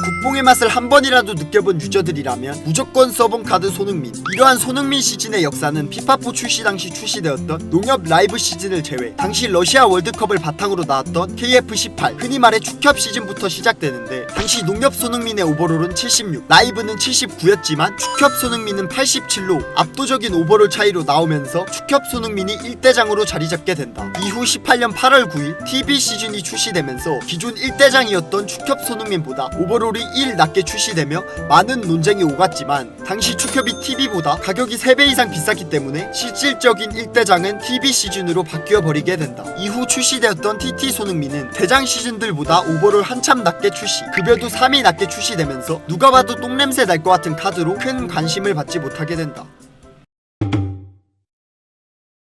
국뽕의 맛을 한 번이라도 느껴본 유저들이라면 무조건 써본 카드 손흥민. 이러한 손흥민 시즌의 역사는 피파4 출시 당시 출시되었던 농협 라이브 시즌을 제외 당시 러시아 월드컵을 바탕으로 나왔던 KF18 흔히 말해 축협 시즌부터 시작되는데, 당시 농협 손흥민의 오버롤은 76, 라이브는 79였지만 축협 손흥민은 87로 압도적인 오버롤 차이로 나오면서 축협 손흥민이 1대장으로 자리잡게 된다. 이후 18년 8월 9일 TV 시즌이 출시되면서 기존 1대장이었던 축협 손흥민보다 오버롤이 1 낮게 출시되며 많은 논쟁이 오갔지만, 당시 축협이 TV보다 가격이 3배 이상 비쌌기 때문에 실질적인 1대장은 TV 시즌으로 바뀌어 버리게 된다. 이후 출시되었던 TT 손흥민은 대장 시즌들보다 오버롤 한참 낮게 출시, 급여도 3이 낮게 출시되면서 누가 봐도 똥냄새 날 것 같은 카드로 큰 관심을 받지 못하게 된다.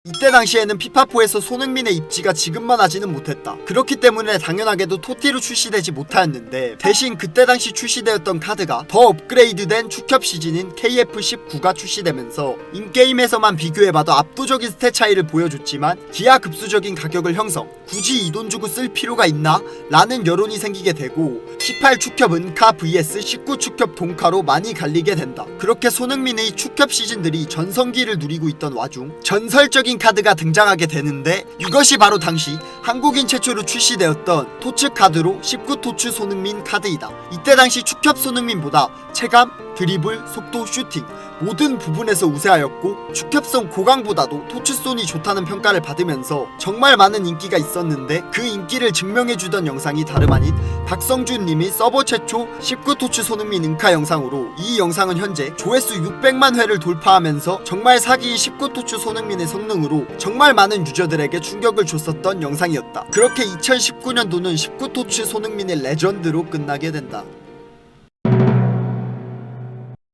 이때 당시에는 피파4에서 손흥민의 입지가 지금만 하지는 못했다. 그렇기 때문에 당연하게도 토티로 출시되지 못하였는데, 대신 그때 당시 출시되었던 카드가 더 업그레이드된 축협 시즌인 KF19가 출시되면서 인게임에서만 비교해봐도 압도적인 스탯 차이를 보여줬지만 기하급수적인 가격을 형성, 굳이 이 돈 주고 쓸 필요가 있나? 라는 여론이 생기게 되고, 18 축협 은카 vs 19 축협 동카로 많이 갈리게 된다. 그렇게 손흥민의 축협 시즌들이 전성기를 누리고 있던 와중 전설적인 카드가 등장하게 되는데, 이것이 바로 당시 한국인 최초로 출시되었던 토츠 카드로 19 토츠 손흥민 카드이다. 이때 당시 축협 손흥민보다 체감, 드리블, 속도, 슈팅 모든 부분에서 우세하였고, 축협성 고강보다도 토츠손이 좋다는 평가를 받으면서 정말 많은 인기가 있었는데, 그 인기를 증명해주던 영상이 다름 아닌 박성준님이 서버 최초 19 토츠 손흥민 은카 영상으로, 이 영상은 현재 조회수 600만 회를 돌파하면서 정말 사기인 19 토츠 손흥민의 성능으로 정말 많은 유저들에게 충격을 줬었던 영상이었다. 그렇게 2019년도는 19 토츠 손흥민의 레전드로 끝나게 된다.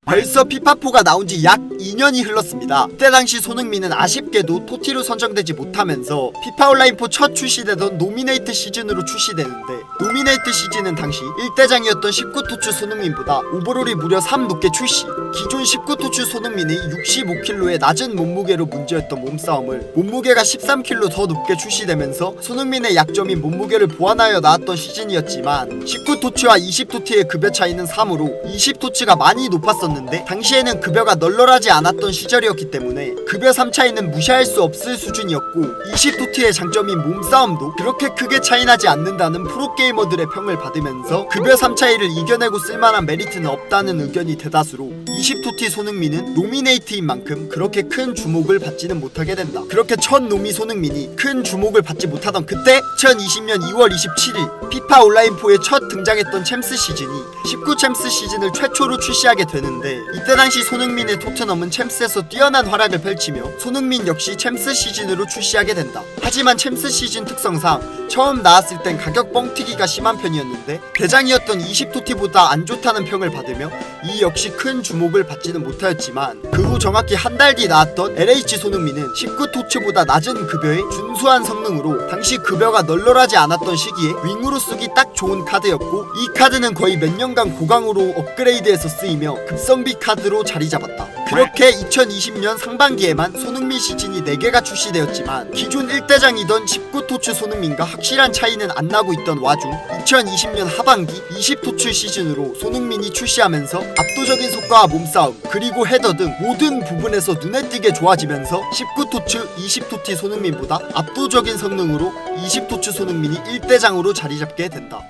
벌써 피파4가 나온지 약 2년이 흘렀습니다. 그때 당시 손흥민은 아쉽게도 토티로 선정되지 못하면서 피파 온라인4 첫 출시되던 노미네이트 시즌으로 출시되는데, 노미네이트 시즌은 당시 1대장이었던 19 토츠 손흥민보다 오버롤이 무려 3 높게 출시, 기존 19 토츠 손흥민이 65kg의 낮은 몸무게로 문제였던 몸싸움을 몸무게가 13kg 더 높게 출시되면서 손흥민의 약점인 몸무게를 보완하여 나왔던 시즌이었지만, 19 토츠와 20 토티의 급여 차이는 3으로 20 토츠가 많이 높았었는데, 당시에는 급여가 널널하지 않았던 시절이었기 때문에 급여 3 차이는 무시할 수 없을 수준이었고, 20 토티의 장점인 몸싸움도 그렇게 크게 차이나지 않는다는 프로게이머들의 평을 받으면서 급여 3 차이를 이겨내고 쓸만한 메리트는 없다는 의견이 대다수로 20 토티 손흥민은 노미네이트인 만큼 그렇게 큰 주목을 받지는 못하게 된다. 그렇게 첫 노미 손흥민이 큰 주목을 받지 못하던 그때 2020년 2월 27일 피파 온라인4에 첫 등장했던 챔스 시즌이 19 챔스 시즌을 최초로 출시하게 되는데, 이때 당시 손흥민의 토트넘은 챔스에서 뛰어난 활약을 펼치며 손흥민 역시 챔스 시즌으로 출시하게 된다. 하지만 챔스 시즌 특성상 처음 나왔을 땐 가격 뻥튀기가 심한 편이었는데, 대장이었던 20 토티보다 안 좋다는 평을 받으며 이 역시 큰 주목을 받지는 못하였지만, 그 후 정확히 한 달 뒤 나왔던 LH 손흥민은 19 토츠보다 낮은 급여의 준수한 성능으로 당시 급여가 널널하지 않았던 시기에 윙으로 쓰기 딱 좋은 카드였고, 이 카드는 거의 몇 년간 고강으로 업그레이드해서 쓰이며 급성비 카드로 자리 잡았다. 그렇게 2020년 상반기에만 손흥민 시즌이 4개가 출시되었지만, 기존 1대장이던 19 토츠 손흥민과 확실한 차이는 안 나고 있던 와중 2020년 하반기 20 토츠 시즌으로 손흥민이 출시하면서 압도적인 속도와 몸싸움 그리고 헤더 등 모든 부분에서 눈에 띄게 좋아지면서 19 토츠 20 토티 손흥민보다 압도적인 성능으로 20 토츠 손흥민이 1대장으로 자리 잡게 된다.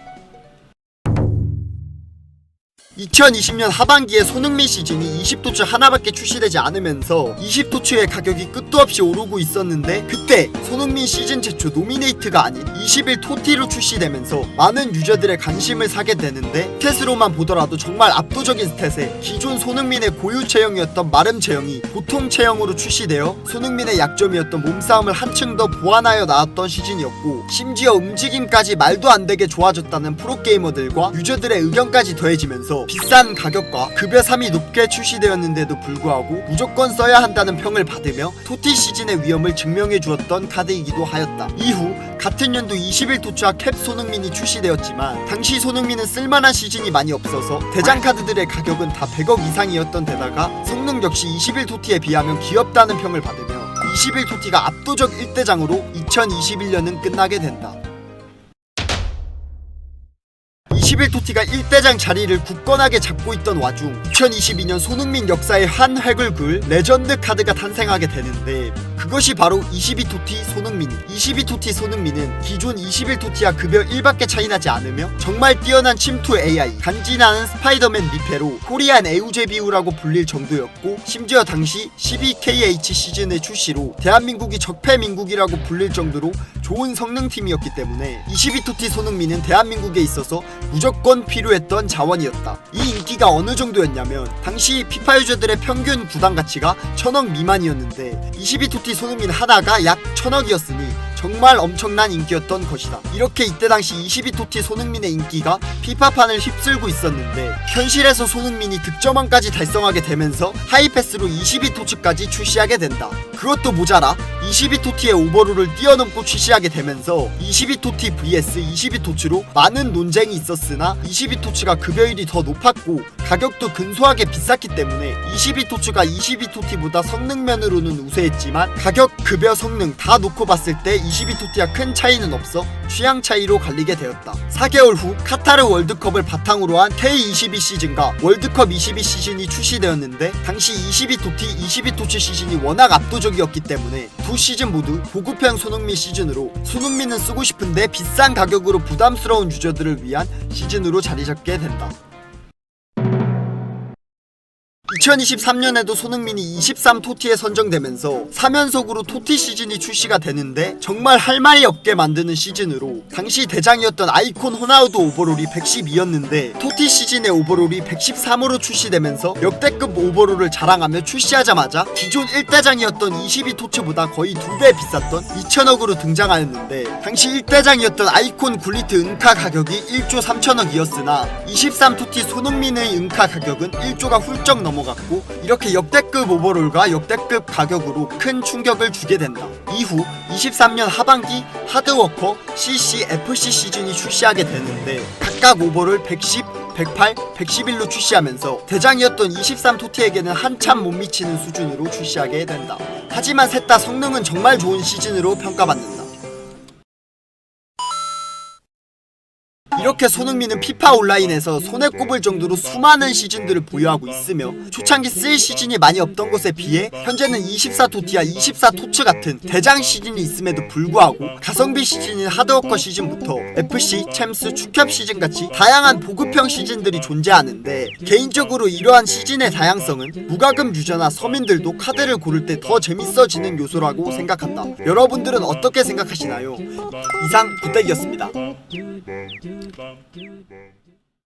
2020년 하반기에 손흥민 시즌이 20토츠 하나밖에 출시되지 않으면서 20토츠의 가격이 끝도 없이 오르고 있었는데, 그때 손흥민 시즌 최초 노미네이트가 아닌 21 토티로 출시되면서 많은 유저들의 관심을 사게 되는데, 스탯으로만 보더라도 정말 압도적인 스탯에 기존 손흥민의 고유 체형이었던 마름 체형이 보통 체형으로 출시되어 손흥민의 약점이었던 몸싸움을 한층 더 보완하여 나왔던 시즌이었고, 심지어 움직임까지 말도 안 되게 좋아졌다는 프로게이머들과 유저들의 의견까지 더해지면서 비싼 가격과 급여 3이 높게 출시되었는데도 불구하고 무조건 써야 한다는 평을 받으며 토티 시즌의 위험을 증명해 주었던 카드이기도 하였다. 이후 같은 연도 21토츠와 캡 손흥민이 출시되었지만, 당시 손흥민은 쓸만한 시즌이 많이 없어서 대장 카드들의 가격은 다 100억 이상이었던 데다가 성능 역시 21토티에 비하면 귀엽다는 평을 받으며 21토티가 압도적 1대장으로 2021년은 끝나게 된다. 21토티가 1대장 자리를 굳건하게 잡고 있던 와중 2022년 손흥민 역사의 한 획을 그을 레전드 카드가 탄생하게 되는데, 그것이 바로 22토티 손흥민. 22토티 손흥민은 기존 21토티와 급여 1밖에 차이나지 않으며 정말 뛰어난 침투 AI, 간지나는 스파이더맨 미페로 코리안 에우제비우라고 불릴 정도였고, 심지어 당시 12KH 시즌의 출시로 대한민국이 적폐민국이라고 불릴 정도로 좋은 성능팀이었기 때문에 22토티 손흥민은 대한민국에 있어서 무조건 필요했던 자원이었다. 이 인기가 어느 정도였냐면 당시 피파 유저들의 평균 구단 가치가 1000억 미만이었는데 22토티 손흥민 하나가 약 1000억이었으니 정말 엄청난 인기였던 것이다. 이렇게 이때 당시 22토티 손흥민의 인기가 피파판을 휩쓸고 있었는데, 현실에서 손흥민이 득점왕까지 달성하게 되면서 하이패스로 22토치까지 출시하게 된다. 그것도 모자라 22토티의 오버롤을 뛰어넘고 출시하게 되면서 22토티 vs 22토치로 많은 논쟁이 있었으나 22토치가 급여율이 더 높았고 가격도 근소하게 비쌌기 때문에 22토치가 22토티보다 성능면으로는 우세했지만 가격, 급여, 성능 다 놓고 봤을 때 22토티와 큰 차이는 없어 취향 차이로 갈리게 되었다. 4개월 후 카타르 월드컵을 바탕으로 한 K22 시즌과 월드컵 22 시즌이 출시되었는데, 당시 22토티, 22토치 시즌이 워낙 압도적이었기 때문에 두 시즌 모두 보급형 손흥민 시즌으로 손흥민은 쓰고 싶은데 비싼 가격으로 부담스러운 유저들을 위한 시즌으로 자리 잡게 된다. 2023년에도 손흥민이 23토티에 선정되면서 3연속으로 토티 시즌이 출시가 되는데 정말 할 말이 없게 만드는 시즌으로, 당시 대장이었던 아이콘 호나우두 오버롤이 112였는데 토티 시즌의 오버롤이 113으로 출시되면서 역대급 오버롤을 자랑하며 출시하자마자 기존 1대장이었던 22토치보다 거의 2배 비쌌던 2000억으로 등장하였는데, 당시 1대장이었던 아이콘 굴리트 은카 가격이 1조 3천억이었으나 23토티 손흥민의 은카 가격은 1조가 훌쩍 넘어갔고, 이렇게 역대급 오버롤과 역대급 가격으로 큰 충격을 주게 된다. 이후 23년 하반기 하드워커, CC, FC 시즌이 출시하게 되는데 각각 오버롤 110, 108, 111로 출시하면서 대장이었던 23토티에게는 한참 못 미치는 수준으로 출시하게 된다. 하지만 셋 다 성능은 정말 좋은 시즌으로 평가받는다. 이렇게 손흥민은 피파 온라인에서 손에 꼽을 정도로 수많은 시즌들을 보유하고 있으며, 초창기 쓸 시즌이 많이 없던 것에 비해 현재는 24토티와 24토츠 같은 대장 시즌이 있음에도 불구하고 가성비 시즌인 하드워커 시즌부터 FC, 챔스, 축협 시즌같이 다양한 보급형 시즌들이 존재하는데, 개인적으로 이러한 시즌의 다양성은 무과금 유저나 서민들도 카드를 고를 때 더 재밌어지는 요소라고 생각한다. 여러분들은 어떻게 생각하시나요? 이상 부탁이었습니다.